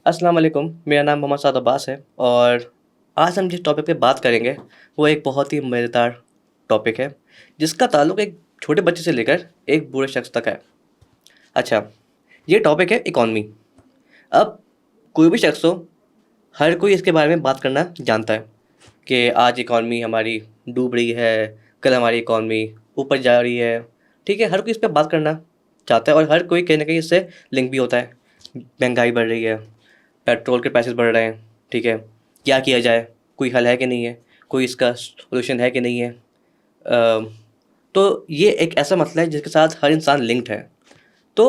السلام علیکم، میرا نام محمد سعد عباس ہے اور آج ہم جس ٹاپک پہ بات کریں گے وہ ایک بہت ہی مزیدار ٹاپک ہے جس کا تعلق ایک چھوٹے بچے سے لے کر ایک بوڑھے شخص تک ہے۔ اچھا، یہ ٹاپک ہے اکانومی۔ اب کوئی بھی شخص ہو، ہر کوئی اس کے بارے میں بات کرنا جانتا ہے کہ آج اکانومی ہماری ڈوب رہی ہے، کل ہماری اکانومی اوپر جا رہی ہے۔ ٹھیک ہے، ہر کوئی اس پہ بات کرنا چاہتا ہے اور ہر کوئی کہیں نہ کہیں اس سے لنک بھی ہوتا ہے۔ مہنگائی بڑھ رہی ہے، پیٹرول کے پرائسز بڑھ رہے ہیں، ٹھیک ہے، کیا جائے، کوئی حل ہے کہ نہیں ہے، کوئی اس کا سولوشن ہے کہ نہیں ہے۔ تو یہ ایک ایسا مسئلہ ہے جس کے ساتھ ہر انسان لنکڈ ہے۔ تو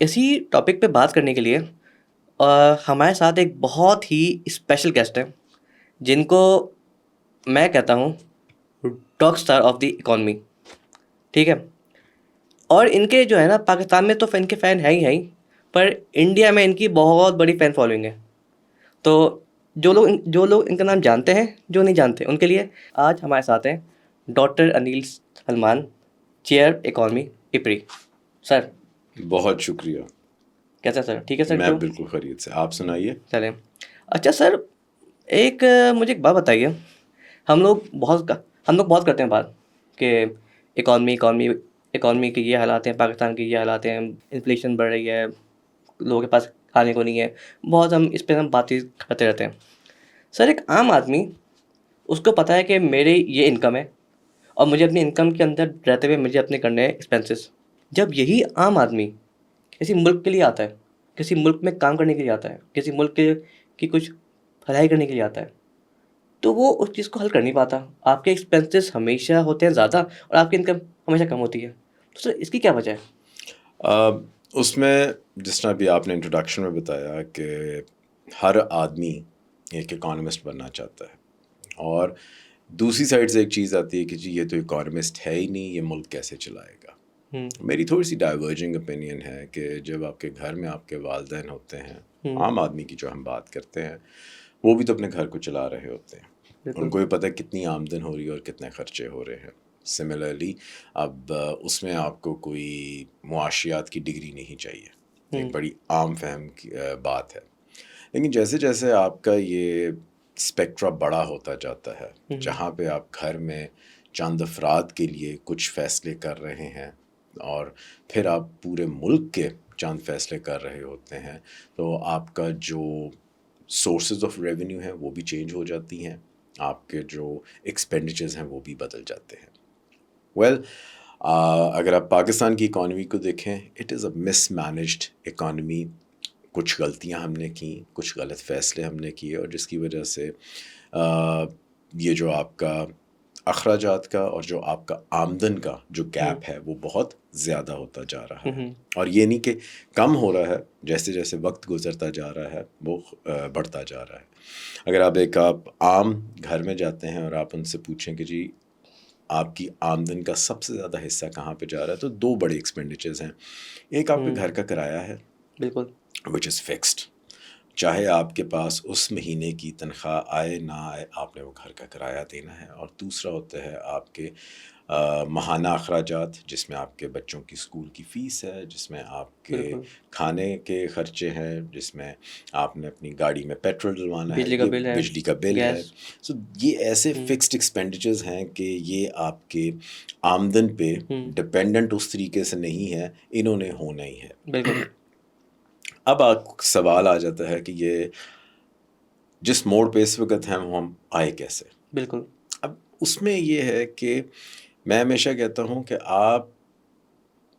اسی ٹاپک پہ بات کرنے کے لیے ہمارے ساتھ ایک بہت ہی اسپیشل گیسٹ ہے جن کو میں کہتا ہوں talk star of the economy, ٹھیک ہے۔ اور ان کے جو ہے نا، پاکستان میں تو ان کے فین ہے ہی پر انڈیا میں ان کی بہت بڑی فین فالوئنگ ہے۔ تو جو لوگ ان کا نام جانتے ہیں، جو نہیں جانتے ان کے لیے آج ہمارے ساتھ ہیں doctor Anil Salman, chair economy ایپری۔ سر بہت شکریہ۔ کیسا سر؟ ٹھیک ہے سر؟ میں بالکل خیریت سے، آپ سنائیے۔ چلیں، اچھا سر، مجھے ایک بات بتائیے۔ ہم لوگ بہت کرتے ہیں بات کہ اکانومی کے یہ حالات ہیں، پاکستان کے یہ حالات ہیں، انفلیشن بڑھ رہی ہے، لوگوں کے پاس کھانے کو نہیں ہے، بہت ہم اس پہ بات کرتے رہتے ہیں۔ سر، ایک عام آدمی، اس کو پتہ ہے کہ میری یہ انکم ہے اور مجھے اپنی انکم کے اندر رہتے ہوئے مجھے اپنے کرنے ہیں ایکسپینسز۔ جب یہی عام آدمی کسی ملک کے لیے آتا ہے، کسی ملک میں کام کرنے کے لیے آتا ہے، کسی ملک کی کچھ بھلائی کرنے کے لیے آتا ہے، تو وہ اس چیز کو حل کر نہیں پاتا۔ آپ کے ایکسپینسز ہمیشہ ہوتے ہیں زیادہ اور آپ کی انکم ہمیشہ کم ہوتی ہے۔ تو سر اس کی کیا وجہ ہے؟ اس میں جس طرح بھی آپ نے انٹروڈکشن میں بتایا کہ ہر آدمی ایک اکانومسٹ بننا چاہتا ہے، اور دوسری سائڈ سے ایک چیز آتی ہے کہ جی یہ تو اکانومسٹ ہے ہی نہیں، یہ ملک کیسے چلائے گا۔ میری تھوڑی سی ڈائیورجنگ اوپینین ہے کہ جب آپ کے گھر میں آپ کے والدین ہوتے ہیں، عام آدمی کی جو ہم بات کرتے ہیں، وہ بھی تو اپنے گھر کو چلا رہے ہوتے ہیں، ان کو بھی پتہ ہے کتنی آمدن ہو رہی ہے اور کتنے خرچے ہو رہے ہیں۔ سملرلی اب اس میں آپ کو کوئی معاشیات کی ڈگری نہیں چاہیے، ایک بڑی عام فہم کی بات ہے۔ لیکن جیسے جیسے آپ کا یہ اسپیکٹرا بڑا ہوتا جاتا ہے، جہاں پہ آپ گھر میں چند افراد کے لیے کچھ فیصلے کر رہے ہیں اور پھر آپ پورے ملک کے چند فیصلے کر رہے ہوتے ہیں، تو آپ کا جو سورسز آف ریونیو ہیں وہ بھی چینج ہو جاتی ہیں، آپ کے جو ایکسپینڈیچرز ہیں وہ بھی بدل جاتے ہیں۔ اگر آپ پاکستان کی اکانومی کو دیکھیں، it is a miss managed economy. کچھ غلطیاں ہم نے کیں، کچھ غلط فیصلے ہم نے کیے، اور جس کی وجہ سے یہ جو آپ کا اخراجات کا اور جو آپ کا آمدن کا جو گیپ ہے وہ بہت زیادہ ہوتا جا رہا ہے، اور یہ نہیں کہ کم ہو رہا ہے، جیسے جیسے وقت گزرتا جا رہا ہے وہ بڑھتا جا رہا ہے۔ اگر آپ عام گھر میں جاتے ہیں اور آپ ان سے پوچھیں کہ جی آپ کی آمدن کا سب سے زیادہ حصہ کہاں پہ جا رہا ہے، تو دو بڑے ایکسپینڈیچرز ہیں۔ ایک آپ کے گھر کا کرایہ ہے، بالکل، which is fixed، چاہے آپ کے پاس اس مہینے کی تنخواہ آئے نہ آئے، آپ نے وہ گھر کا کرایہ دینا ہے۔ اور دوسرا ہوتا ہے آپ کے ماہانہ اخراجات، جس میں آپ کے بچوں کی اسکول کی فیس ہے، جس میں آپ کے کھانے کے خرچے ہیں، جس میں آپ نے اپنی گاڑی میں پیٹرول ڈلوانا ہے، بجلی کا بل ہے۔ سو یہ ایسے فکسڈ ایکسپینڈیچرز ہیں کہ یہ آپ کے آمدن پہ ڈپینڈنٹ اس طریقے سے نہیں ہے، انہوں نے ہونا ہی ہے۔ بالکل۔ اب سوال آ جاتا ہے کہ یہ جس موڑ پہ اس وقت ہیں وہ ہم آئے کیسے؟ بالکل۔ اب اس میں یہ ہے کہ میں ہمیشہ کہتا ہوں کہ آپ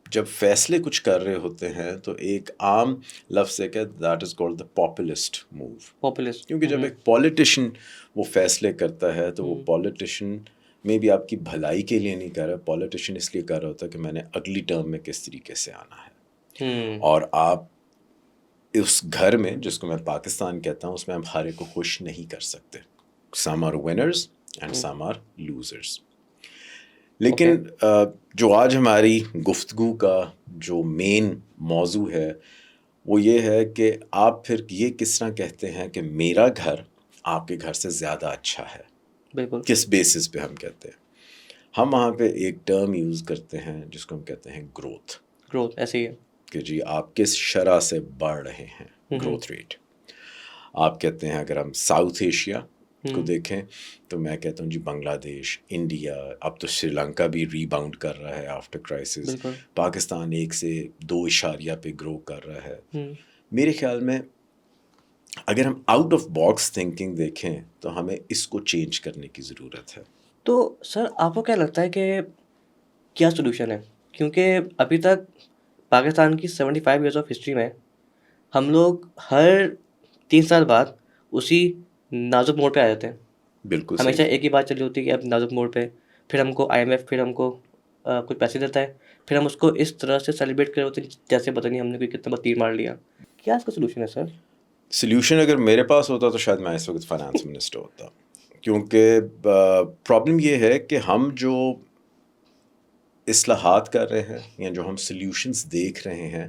جب فیصلے کچھ کر رہے ہوتے ہیں تو ایک عام لفظ ہے کہ that is called the populist move. کیونکہ جب ایک پولیٹیشین وہ فیصلے کرتا ہے تو وہ پولیٹیشین میں بھی آپ کی بھلائی کے لیے نہیں کر رہا، پولیٹیشین اس لیے کر رہا ہوتا ہے کہ میں نے اگلی ٹرم میں کس طریقے سے آنا ہے۔ اور آپ اس گھر میں، جس کو میں پاکستان کہتا ہوں، اس میں ہم ہر ایک کو خوش نہیں کر سکتے۔ Some are winners and some are losers. لیکن جو آج ہماری گفتگو کا جو مین موضوع ہے وہ یہ ہے کہ آپ پھر یہ کس طرح کہتے ہیں کہ میرا گھر آپ کے گھر سے زیادہ اچھا ہے؟ بالکل۔ کس بیسس پہ ہم کہتے ہیں؟ ہم وہاں پہ ایک ٹرم یوز کرتے ہیں جس کو ہم کہتے ہیں گروتھ۔ ایسے ہی ہے کہ جی آپ کس شرح سے بڑھ رہے ہیں، گروتھ ریٹ۔ آپ کہتے ہیں اگر ہم ساؤتھ ایشیا کو دیکھیں تو میں کہتا ہوں جی بنگلہ دیش، انڈیا، اب تو سری لنکا بھی ری باؤنڈ کر رہا ہے آفٹر کرائسس، بالکل. پاکستان 1 سے 2 پہ گرو کر رہا ہے. میرے خیال میں اگر ہم آؤٹ آف باکس تھنکنگ دیکھیں تو ہمیں اس کو چینج کرنے کی ضرورت ہے. تو سر آپ کو کیا لگتا ہے کہ کیا سولوشن ہے؟ کیونکہ ابھی تک پاکستان کی 75 ایئرس آف ہسٹری میں ہم لوگ ہر 3 سال بعد اسی نازک موڑ پہ آ جاتے ہیں. بالکل ہمیشہ صحیح. ایک ہی بات چلی ہوتی ہے کہ اب نازک موڑ پہ پھر ہم کو IMF پھر ہم کو کچھ پیسے دیتا ہے، پھر ہم اس کو اس طرح سے سیلیبریٹ کر رہے ہوتے ہیں جیسے پتہ نہیں ہم نے کوئی کتنا بار تیر مار لیا. کیا اس کا سولوشن ہے سر؟ سلیوشن اگر میرے پاس ہوتا تو شاید میں اس وقت فائنانس منسٹر ہوتا، کیونکہ پرابلم یہ ہے کہ ہم جو اصلاحات کر رہے ہیں یا جو ہم سلیوشنز دیکھ رہے ہیں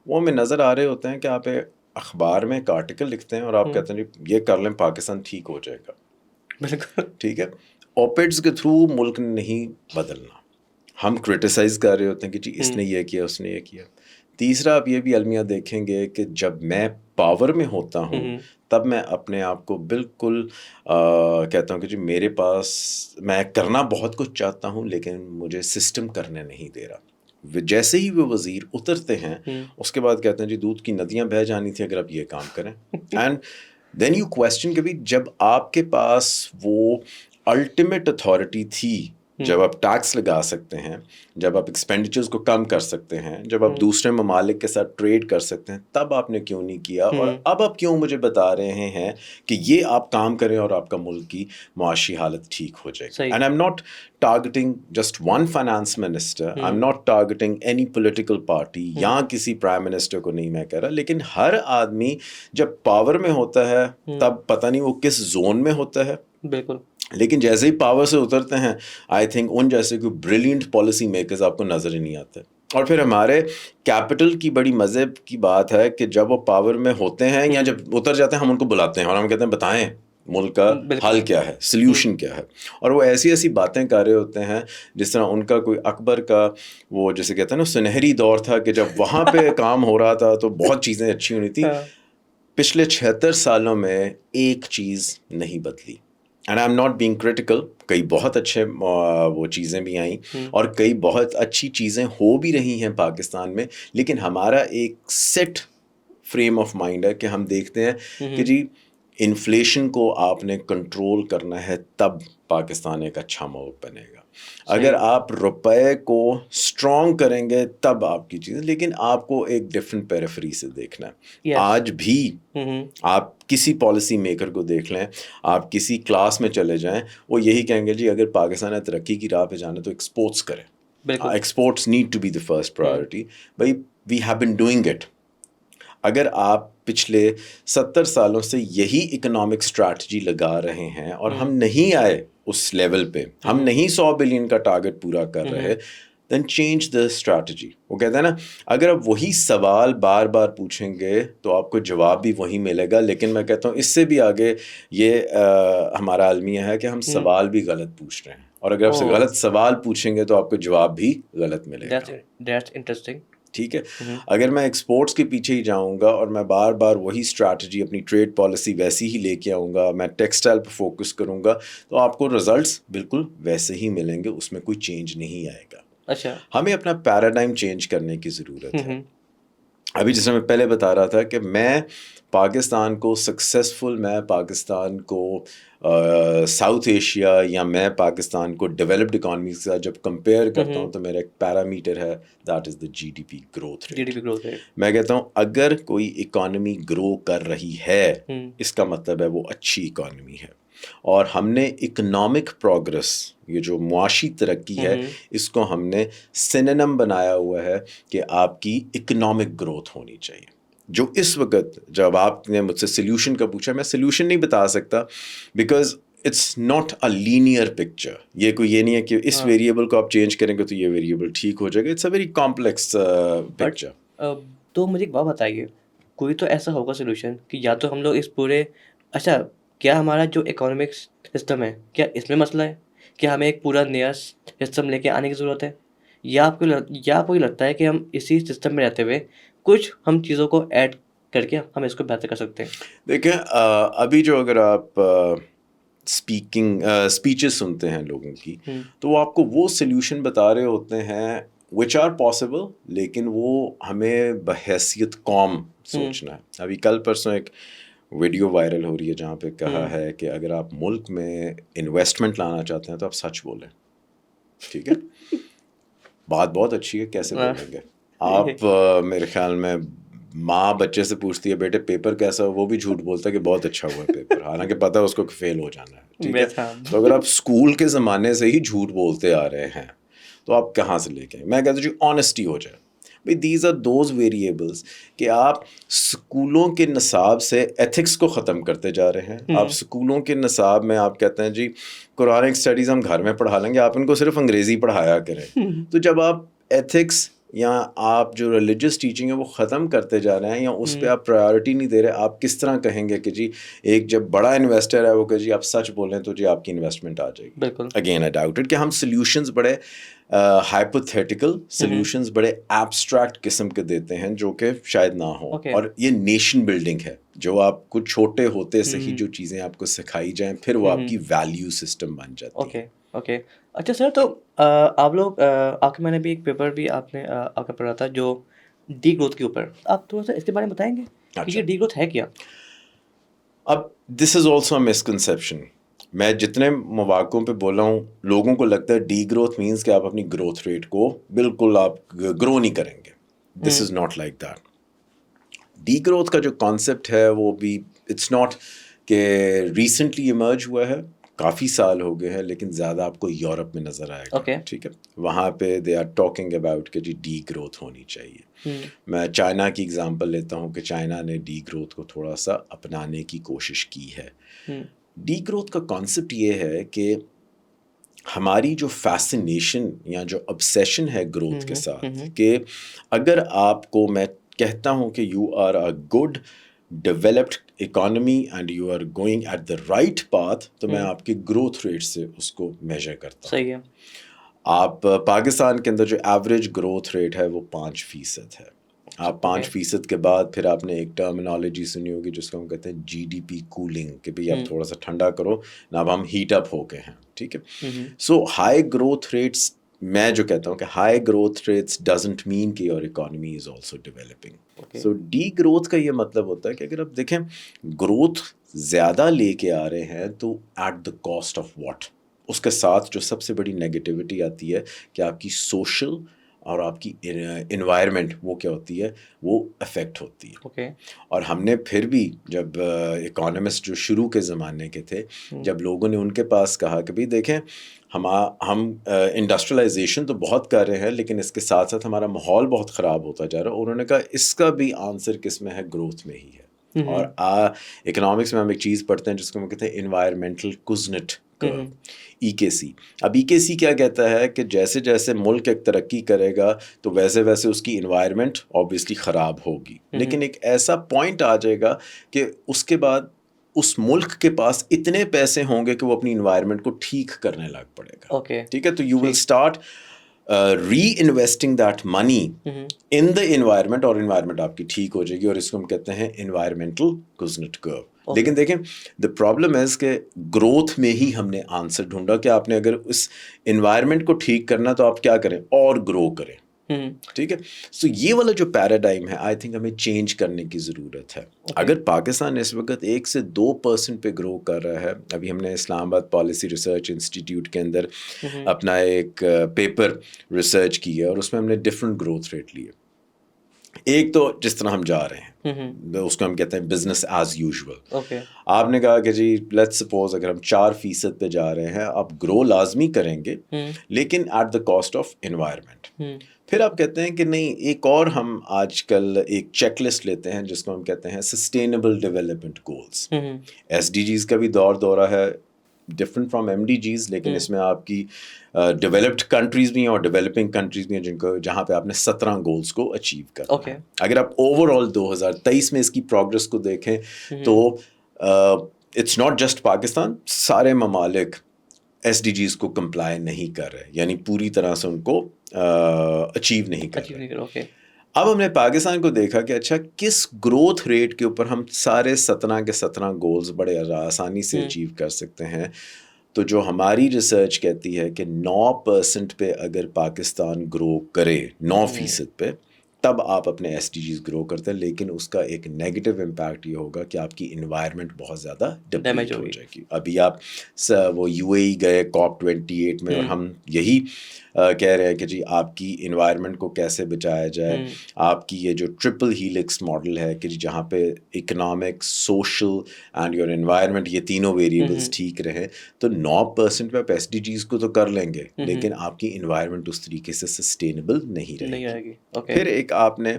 وہ ہمیں نظر آ رہے ہوتے ہیں کہ آپ اخبار میں ایک آرٹیکل لکھتے ہیں اور آپ کہتے ہیں یہ کر لیں پاکستان ٹھیک ہو جائے گا. بالکل ٹھیک ہے، اوپیڈز کے تھرو ملک نے نہیں بدلنا. ہم کرٹیسائز کر رہے ہوتے ہیں کہ جی اس نے یہ کیا، اس نے یہ کیا. تیسرا آپ یہ بھی المیہ دیکھیں گے کہ جب میں پاور میں ہوتا ہوں تب میں اپنے آپ کو بالکل کہتا ہوں کہ جی میرے پاس میں کرنا بہت کچھ چاہتا ہوں لیکن مجھے سسٹم کرنے نہیں دے رہا. جیسے ہی وہ وزیر اترتے ہیں اس کے بعد کہتے ہیں جی دودھ کی ندیاں بہہ جانی تھی اگر آپ یہ کام کریں. اینڈ دین یو کویسچن کہ بھی جب آپ کے پاس وہ الٹیمیٹ اتھارٹی تھی، جب آپ ٹیکس لگا سکتے ہیں، جب آپ ایکسپینڈیچرز کو کم کر سکتے ہیں، جب آپ دوسرے ممالک کے ساتھ ٹریڈ کر سکتے ہیں، تب آپ نے کیوں نہیں کیا؟ اور اب آپ کیوں مجھے بتا رہے ہیں کہ یہ آپ کام کریں اور آپ کا ملک کی معاشی حالت ٹھیک ہو جائے گی؟ And I am not targeting just one finance minister, I am not targeting any political party یا کسی پرائم منسٹر کو نہیں میں کہہ رہا، لیکن ہر آدمی جب پاور میں ہوتا ہے تب پتہ نہیں وہ کس زون میں ہوتا ہے. بالکل. لیکن جیسے ہی پاور سے اترتے ہیں آئی تھنک ان جیسے کوئی بریلینٹ پالیسی میکرز آپ کو نظر ہی نہیں آتے. اور پھر ہمارے کیپٹل کی بڑی مذہب کی بات ہے کہ جب وہ پاور میں ہوتے ہیں یا جب اتر جاتے ہیں ہم ان کو بلاتے ہیں اور ہم کہتے ہیں بتائیں ملک کا حل کیا ہے، سلیوشن کیا ہے. اور وہ ایسی ایسی باتیں کر رہے ہوتے ہیں جس طرح ان کا کوئی اکبر کا وہ جیسے کہتے ہیں نا سنہری دور تھا کہ جب وہاں پہ کام ہو رہا تھا تو بہت چیزیں اچھی ہونی تھی. پچھلے 76 سالوں میں ایک چیز نہیں بدلی. And I am not being critical, کئی بہت اچھے وہ چیزیں بھی آئیں اور کئی بہت اچھی چیزیں ہو بھی رہی ہیں پاکستان میں، لیکن ہمارا ایک سیٹ فریم آف مائنڈ ہے کہ ہم دیکھتے ہیں کہ جی انفلیشن کو آپ نے کنٹرول کرنا ہے تب پاکستان ایک اچھا ملک بنے گا. اگر آپ روپے کو اسٹرانگ کریں گے تب آپ کی چیزیں، لیکن آپ کو ایک ڈفرینٹ پیریفری سے دیکھنا ہے. آج بھی آپ کسی پالیسی میکر کو دیکھ لیں، آپ کسی کلاس میں چلے جائیں، وہ یہی کہیں گے جی اگر پاکستان نے ترقی کی راہ پہ جانا تو ایکسپورٹس کریں. Exports need to be the first priority. بھائی we have been doing it. اگر آپ پچھلے 70 سالوں سے یہی اکنامک اسٹریٹجی لگا رہے ہیں اور ہم نہیں آئے اس لیول پہ، ہم نہیں 100 بلین کا ٹارگٹ پورا کر رہے، دین چینج دا اسٹریٹجی. وہ کہتے ہیں نا اگر آپ وہی سوال بار بار پوچھیں گے تو آپ کو جواب بھی وہی ملے گا. لیکن میں کہتا ہوں اس سے بھی آگے یہ ہمارا المیہ ہے کہ ہم سوال بھی غلط پوچھ رہے ہیں، اور اگر آپ سے غلط سوال پوچھیں گے تو آپ کو جواب بھی غلط ملے گا. That's interesting. ٹھیک ہے، اگر میں ایکسپورٹس کے پیچھے ہی جاؤں گا اور میں بار بار وہی اسٹریٹجی اپنی ٹریڈ پالیسی ویسی ہی لے کے آؤں گا، میں ٹیکسٹائل پہ فوکس کروں گا، تو آپ کو رزلٹس بالکل ویسے ہی ملیں گے، اس میں کوئی چینج نہیں آئے گا. اچھا، ہمیں اپنا پیراڈائم چینج کرنے کی ضرورت ہے. ابھی جیسے میں پہلے بتا رہا تھا کہ میں پاکستان کو سکسیزفل، میں پاکستان کو ساؤتھ ایشیا یا میں پاکستان کو ڈیولپڈ اکانومی کے ساتھ جب کمپیئر کرتا ہوں تو میرا ایک پیرامیٹر ہے، that is the GDP growth rate. میں کہتا ہوں اگر کوئی اکانومی گرو کر رہی ہے اس کا مطلب ہے وہ اچھی اکانومی ہے. اور ہم نے اکنامک پروگرس، یہ جو معاشی ترقی ہے، اس کو ہم نے سینونم بنایا ہوا ہے کہ آپ کی اکنامک گروتھ ہونی چاہیے. جو اس وقت جب آپ نے مجھ سے سلیوشن کا پوچھا، میں سلیوشن نہیں بتا سکتا because it's not a linear picture. یہ کوئی یہ نہیں ہے کہ اس ویریبل کو آپ چینج کریں گے تو یہ ویریبل ٹھیک ہو جائے گا. It's a very complex picture. تو مجھے ایک بات بتائیے، کوئی تو ایسا ہوگا سولوشن کہ یا تو ہم لوگ اس پورے، اچھا کیا ہمارا جو اکانومک سسٹم ہے کیا اس میں مسئلہ ہے، کیا ہمیں ایک پورا نیا سسٹم لے کے آنے کی ضرورت ہے، یا آپ کو یہ لگتا ہے کہ ہم اسی سسٹم میں رہتے ہوئے کچھ ہم چیزوں کو ایڈ کر کے ہم اس کو بہتر کر سکتے ہیں؟ دیکھیں ابھی جو اگر آپ اسپیچز سنتے ہیں لوگوں کی تو وہ آپ کو وہ سلیوشن بتا رہے ہوتے ہیں وچ آر پاسبل، لیکن وہ ہمیں بحیثیت قوم سوچنا ہے. ابھی کل پرسوں ایک ویڈیو وائرل ہو رہی ہے جہاں پہ کہا ہے کہ اگر آپ ملک میں انویسٹمنٹ لانا چاہتے ہیں تو آپ سچ بولیں. ٹھیک ہے، بات بہت اچھی ہے، کیسے بولیں گے آپ؟ میرے خیال میں ماں بچے سے پوچھتی ہے بیٹے پیپر کیسا ہو، وہ بھی جھوٹ بولتا ہے کہ بہت اچھا ہوا ہے پیپر، حالانکہ پتہ ہے اس کو فیل ہو جانا ہے. ٹھیک ہے، تو اگر آپ اسکول کے زمانے سے ہی جھوٹ بولتے آ رہے ہیں تو آپ کہاں سے لے کے آئیں؟ میں کہتا ہوں جی آنیسٹی ہو جائے. بھائی دیز آر دوز ویریبلس کہ آپ اسکولوں کے نصاب سے ایتھکس کو ختم کرتے جا رہے ہیں. آپ اسکولوں کے نصاب میں آپ کہتے ہیں جی قرآنک اسٹڈیز ہم گھر میں پڑھا لیں گے، آپ ان کو صرف انگریزی پڑھایا کریں. تو جب آپ ایتھکس یا آپ جو ریلیجس ٹیچنگ ہے وہ ختم کرتے جا رہے ہیں یا اس پہ آپ پرائیورٹی نہیں دے رہے، آپ کس طرح کہیں گے کہ جی ایک جب بڑا انویسٹر ہے وہ کہ جی آپ سچ بولیں تو جی آپ کی انویسٹمنٹ آ جائے گی؟ بالکل. اگین آئی ڈاؤٹ اٹ کہ ہم سلیوشنز بڑے ہائپوتھیٹیکل سلیوشنز بڑے ایبسٹریکٹ قسم کے دیتے ہیں جو کہ شاید نہ ہوں. اور یہ نیشن بلڈنگ ہے، جو آپ کو چھوٹے ہوتے سے ہی جو چیزیں آپ کو سکھائی جائیں پھر وہ آپ کی ویلیو سسٹم بن جاتی ہے. اوکے اچھا سر، تو آپ لوگ آپ کے میں نے بھی ایک پیپر بھی آپ نے آپ کا پڑھا تھا جو ڈی گروتھ کے اوپر، آپ تھوڑا سا اس کے بارے میں بتائیں گے کہ یہ ڈی گروتھ ہے کیا؟ اب دس از آلسو اے مسکنسیپشن. میں جتنے مواقعوں پہ بولا ہوں لوگوں کو لگتا ہے ڈی گروتھ مینس کہ آپ اپنی گروتھ ریٹ کو بالکل آپ گرو نہیں کریں گے. This is not like that. The growth کا جو کانسیپٹ ہے وہ بھی اٹس ناٹ کہ ریسنٹلی ایمرج ہوا ہے، کافی سال ہو گئے ہیں، لیکن زیادہ آپ کو یورپ میں نظر آئے گا. ٹھیک ہے، وہاں پہ دے آر ٹاکنگ اباؤٹ کہ جی ڈی گروتھ ہونی چاہیے. میں چائنا کی اگزامپل لیتا ہوں کہ چائنا نے ڈی گروتھ کو تھوڑا سا اپنانے کی کوشش کی ہے. ڈی گروتھ کا کانسیپٹ یہ ہے کہ ہماری جو فیسنیشن یا جو obsession ہے گروتھ کے ساتھ، کہ اگر آپ کو میں کہتا ہوں کہ you are a good developed economy and you are going at the right path, تو میں آپ کی گروتھ ریٹ سے اس کو میجر کرتا ہوں. صحیح ہے. آپ پاکستان کے اندر جو ایوریج گروتھ ریٹ ہے وہ 5% ہے. آپ 5% کے بعد پھر آپ نے ایک ٹرمینالوجی سنی ہوگی جس کو ہم کہتے ہیں جی ڈی پی کولنگ، کہ بھئی آپ تھوڑا سا ٹھنڈا کرو نا، اب ہم ہیٹ اپ ہو گئے ہیں. ٹھیک ہے، سو ہائی گروتھ ریٹس، میں جو کہتا ہوں کہ high growth rates doesn't mean کہ your economy is also developing. So the growth کا یہ مطلب ہوتا ہے کہ اگر آپ دیکھیں گروتھ زیادہ لے کے آ رہے ہیں تو at the cost of what, اس کے ساتھ جو سب سے بڑی نگیٹیوٹی آتی ہے کہ آپ کی سوشل اور آپ کی انوائرمنٹ وہ کیا ہوتی ہے، وہ افیکٹ ہوتی ہے. اور ہم نے پھر بھی جب اکانومسٹ جو شروع کے زمانے کے تھے، جب لوگوں نے ان کے پاس کہا کہ بھئی دیکھیں ہم انڈسٹریلائزیشن تو بہت کر رہے ہیں لیکن اس کے ساتھ ساتھ ہمارا ماحول بہت خراب ہوتا جا رہا ہے، انہوں نے کہا اس کا بھی آنسر کس میں ہے؟ گروتھ میں ہی ہے. اور اکنامکس میں ہم ایک چیز پڑھتے ہیں جس کو ہم کہتے ہیں انوائرمنٹل کوزنٹ کرو، EKC. اب EKC کیا کہتا ہے کہ جیسے جیسے ملک ایک ترقی کرے گا تو ویسے ویسے اس کی انوائرمنٹ آبویسلی خراب ہوگی، لیکن ایک ایسا پوائنٹ آ جائے گا کہ اس کے بعد اس ملک کے پاس اتنے پیسے ہوں گے کہ وہ اپنی انوائرمنٹ کو ٹھیک کرنے لگ پڑے گا. ٹھیک ہے، تو you will start reinvesting that money in the environment, اور انوائرمنٹ آپ کی ٹھیک ہو جائے گی، اور اس کو ہم کہتے ہیں انوائرمنٹل کوزنٹ کرو. لیکن دیکھیں دا پرابلم از کہ گروتھ میں ہی ہم نے آنسر ڈھونڈا کہ آپ نے اگر اس انوائرمنٹ کو ٹھیک کرنا تو آپ کیا کریں؟ اور گرو کریں. ٹھیک ہے، سو یہ والا جو پیراڈائم ہے آئی تھنک ہمیں چینج کرنے کی ضرورت ہے. اگر پاکستان اس وقت 1 سے 2% پہ گرو کر رہا ہے، ابھی ہم نے اسلام آباد پالیسی ریسرچ انسٹیٹیوٹ کے اندر اپنا ایک پیپر ریسرچ کی ہے اور اس میں ہم نے ڈفرینٹ گروتھ ریٹ لیے. ایک تو جس طرح ہم جا رہے ہیں اس کو ہم کہتے ہیں بزنس ایز یوزول. آپ نے کہا کہ جی لیٹس سپوز اگر ہم 4% پہ جا رہے ہیں، آپ گرو لازمی کریں گے لیکن at the cost of environment. پھر آپ کہتے ہیں کہ نہیں، ایک اور ہم آج کل ایک چیک لسٹ لیتے ہیں جس کو ہم کہتے ہیں سسٹینیبل ڈیولپمنٹ گولز. SDGs کا بھی دورہ ہے ڈفرنٹ فرام MDGs، لیکن اس میں آپ کی ڈیولپڈ کنٹریز بھی ہیں اور ڈیولپنگ کنٹریز بھی ہیں جہاں پہ آپ نے 17 گولز کو اچیو کرنا ہے. اگر آپ اوور آل 2023 میں اس کی پروگرس کو دیکھیں تو اٹس ناٹ جسٹ پاکستان، سارے ممالک SDGs کو کمپلائی نہیں کر رہے، یعنی پوری طرح سے ان کو اچیو نہیں کر رہے. اب ہم نے پاکستان کو دیکھا کہ اچھا کس گروتھ ریٹ کے اوپر ہم سارے 17 کے 17 گولز بڑے آسانی سے اچیو کر سکتے ہیں. تو جو ہماری ریسرچ کہتی ہے کہ 9% پہ اگر پاکستان گرو کرے 9% پہ تب آپ اپنے ایس ڈی جیز گرو کرتے ہیں. لیکن اس کا ایک نیگیٹو امپیکٹ یہ ہوگا کہ آپ کی انوائرمنٹ بہت زیادہ ڈیمیج ہو جائے گی. ابھی آپ وہ یو اے ای گئے COP28 میں اور ہم یہی کہہ رہے ہیں کہ جی آپ کی انوائرمنٹ کو کیسے بچایا جائے. آپ کی یہ جو ٹرپل ہیلکس ماڈل ہے کہ جہاں پہ economic social and your environment یہ تینوں ویریبلس ٹھیک رہے. تو 9% پہ آپ ایس ڈی جیز کو تو کر لیں گے لیکن آپ کی انوائرمنٹ اس طریقے سے سسٹینیبل نہیں رہے گی. پھر ایک آپ نے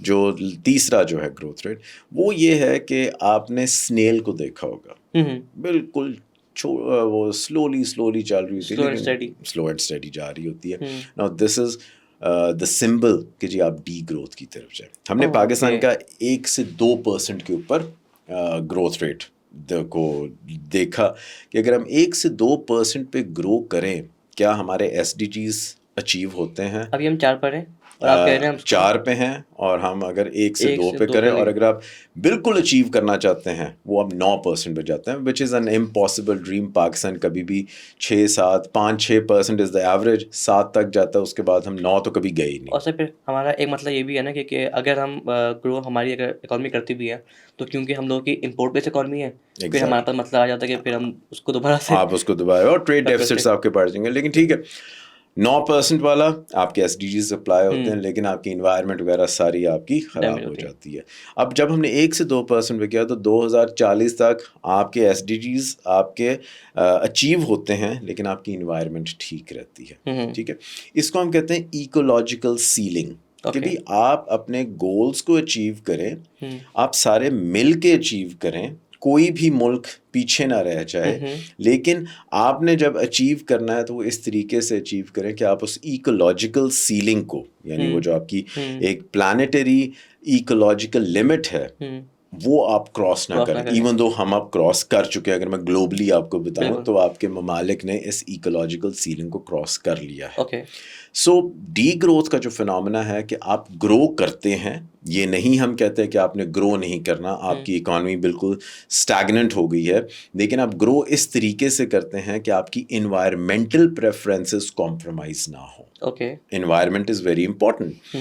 جو تیسرا جو ہے گروتھ ریٹ وہ یہ ہے کہ آپ نے سنیل کو دیکھا ہوگا, بالکل وہ سلولی چل رہی ہوتی ہے, سلو اینڈ اسٹڈی جا رہی ہوتی ہے. Now this is the symbol کہ جی آپ ڈی گروتھ کی طرف جائیں. ہم نے پاکستان کا 1 سے 2% کے اوپر گروتھ ریٹ کو دیکھا کہ اگر ہم 1 سے 2% پہ گرو کریں کیا ہمارے ایس ڈی جیز اچیو ہوتے ہیں. ابھی ہم 4 پر ہیں اور آپ کہہ رہے ہیں ہم 4 پہ ہیں اور ہم اگر 1 سے 2 پہ کریں اور اگر آپ بالکل اچیو کرنا چاہتے ہیں وہ اب 9% پہ جاتے ہیں which is an impossible dream. Pakistan کبھی بھی 5-6% از دا ایوریج, 7 تک جاتا ہے, اس کے بعد ہم 9 تو کبھی گئے ہی نہیں. اور سر پھر ہمارا ایک مسئلہ یہ بھی ہے نا کہ اگر ہم گرو ہماری اگر اکانومی کرتی بھی ہے تو کیونکہ ہم لوگوں کی امپورٹ بیس اکانومی ہے پھر ہمارے پاس مسئلہ آ جاتا ہے کہ پھر ہم اس کو دوبارہ سے آپ اس کو دوبارہ اور ٹریڈ ڈیفیسٹس آپ کے بڑھ جائیں گے. لیکن ٹھیک ہے 9% والا آپ کے ایس ڈی جیز اپلائی ہوتے ہیں لیکن آپ کی انوائرمنٹ وغیرہ ساری آپ کی خراب ہو جاتی ہے. اب جب ہم نے 1 سے 2% پہ کیا تو 2040 تک آپ کے ایس ڈی جیز آپ کے اچیو ہوتے ہیں لیکن آپ کی انوائرمنٹ ٹھیک رہتی ہے. ٹھیک ہے, اس کو ہم کہتے ہیں ایکولوجیکل سیلنگ کہ بھی آپ اپنے گولز کو اچیو کریں, آپ سارے مل کے اچیو کریں, کوئی بھی ملک پیچھے نہ رہ جائے. لیکن آپ نے جب اچیو کرنا ہے تو وہ اس طریقے سے اچیو کریں کہ آپ اس ایکولوجیکل سیلنگ کو یعنی وہ جو آپ کی ایک پلانیٹری ایکولوجیکل لمٹ ہے وہ آپ کراس نہ کریں. ایون دو ہم اب کراس کر چکے ہیں, اگر میں گلوبلی آپ کو بتاؤں تو آپ کے ممالک نے اس ایکولوجیکل سیلنگ کو کراس کر لیا ہے. سو ڈی گروتھ کا جو فنامنا ہے کہ آپ گرو کرتے ہیں, یہ نہیں ہم کہتے ہیں کہ آپ نے گرو نہیں کرنا, آپ کی اکانومی بالکل اسٹیگننٹ ہو گئی ہے لیکن آپ گرو اس طریقے سے کرتے ہیں کہ آپ کی انوائرمنٹل پریفرنسز کمپرومائز نہ ہوں. Environment is very important.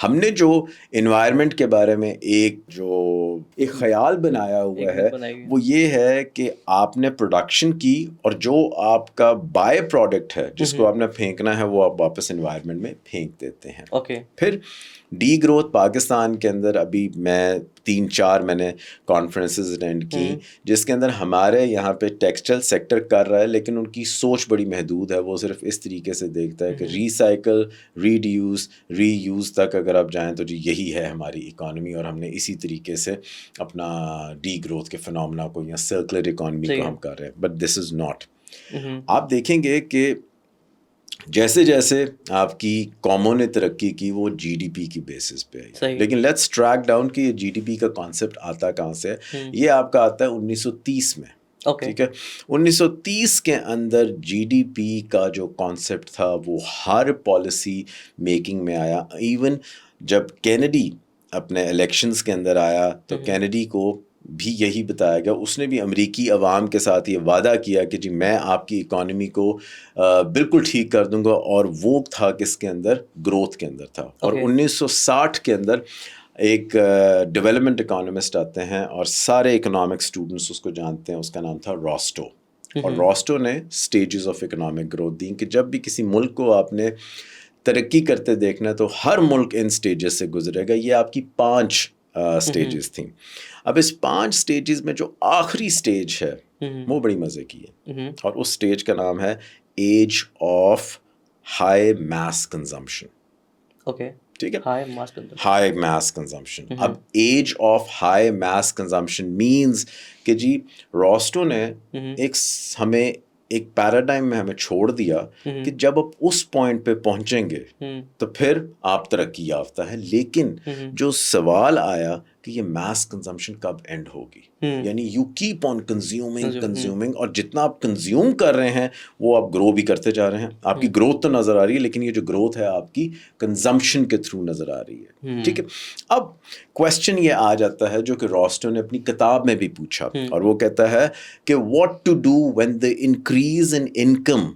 ہم نے جو انوائرمنٹ کے بارے میں ایک خیال بنایا ہوا ہے وہ یہ ہے کہ آپ نے پروڈکشن کی اور جو آپ کا بائی پروڈکٹ ہے جس کو آپ نے پھینکنا ہے وہ آپ واپس انوائرمنٹ میں پھینک دیتے ہیں. پھر ڈی گروتھ پاکستان کے اندر ابھی میں 3-4 میں نے کانفرنسز اٹینڈ کی جس کے اندر ہمارے یہاں پہ ٹیکسٹائل سیکٹر کر رہا ہے لیکن ان کی سوچ بڑی محدود ہے. وہ صرف اس طریقے سے دیکھتا ہے کہ ریسائیکل, ریڈیوز, ری یوز تک اگر آپ جائیں تو جی یہی ہے ہماری اکانومی اور ہم نے اسی طریقے سے اپنا ڈی گروتھ کے فنامنا کو یا سرکولر اکانومی کو ہم کر رہے ہیں. But this is not. آپ دیکھیں گے کہ جیسے جیسے آپ کی قوموں نے ترقی کی وہ جی ڈی پی کی بیسس پہ آئی. لیکن لیٹس ٹریک ڈاؤن کہ یہ جی ڈی پی کا کانسیپٹ آتا کہاں سے. یہ آپ کا آتا ہے 1930 میں. ٹھیک ہے, 1930 کے اندر جی ڈی پی کا جو کانسیپٹ تھا وہ ہر پالیسی میکنگ میں آیا. ایون جب کینیڈی اپنے الیکشنز کے اندر آیا تو کینیڈی کو بھی یہی بتایا گیا, اس نے بھی امریکی عوام کے ساتھ یہ وعدہ کیا کہ جی میں آپ کی اکانومی کو بالکل ٹھیک کر دوں گا, اور وہ تھا کس کے اندر, گروتھ کے اندر تھا. اور 1960 کے اندر ایک ڈیولپمنٹ اکانومسٹ آتے ہیں اور سارے اکنامک اسٹوڈنٹس اس کو جانتے ہیں, اس کا نام تھا راسٹو. اور راسٹو نے اسٹیجز آف اکنامک گروتھ دی کہ جب بھی کسی ملک کو آپ نے ترقی کرتے دیکھنا ہے تو ہر ملک ان اسٹیجز سے گزرے گا. یہ آپ کی 5 اسٹیجز تھیں. اب اس 5 اسٹیجز میں جو آخری اسٹیج ہے وہ بڑی مزے کی ہے اور اس اسٹیج کا نام ہے age of high mass consumption. ٹھیک ہے, ہائی میس کنزمپشن. اب age of high mass consumption means کہ جی راسٹو نے ہمیں ایک پیراڈائم میں ہمیں چھوڑ دیا کہ جب آپ اس پوائنٹ پہ پہنچیں گے تو پھر آپ ترقی یافتہ ہے. لیکن جو سوال آیا کہ یہ میس کنزمپشن کب اینڈ ہوگی. یعنی یو کیپ آن کنزیومنگ اور جتنا آپ کنزیوم کر رہے ہیں وہ آپ گرو بھی کرتے جا رہے ہیں. آپ کی گروتھ تو نظر آ رہی ہے لیکن یہ جو گروتھ ہے آپ کی کنزمپشن کے تھرو نظر آ رہی ہے. ٹھیک ہے. اب کویسچن یہ آ جاتا ہے جو کہ راسٹو نے اپنی کتاب میں بھی پوچھا, اور وہ کہتا ہے کہ what to do when the increase in income,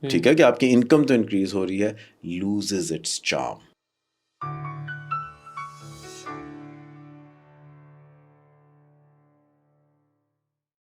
ٹھیک ہے, کہ آپ کی انکم تو انکریز ہو رہی ہے, لوزز اٹس چارم.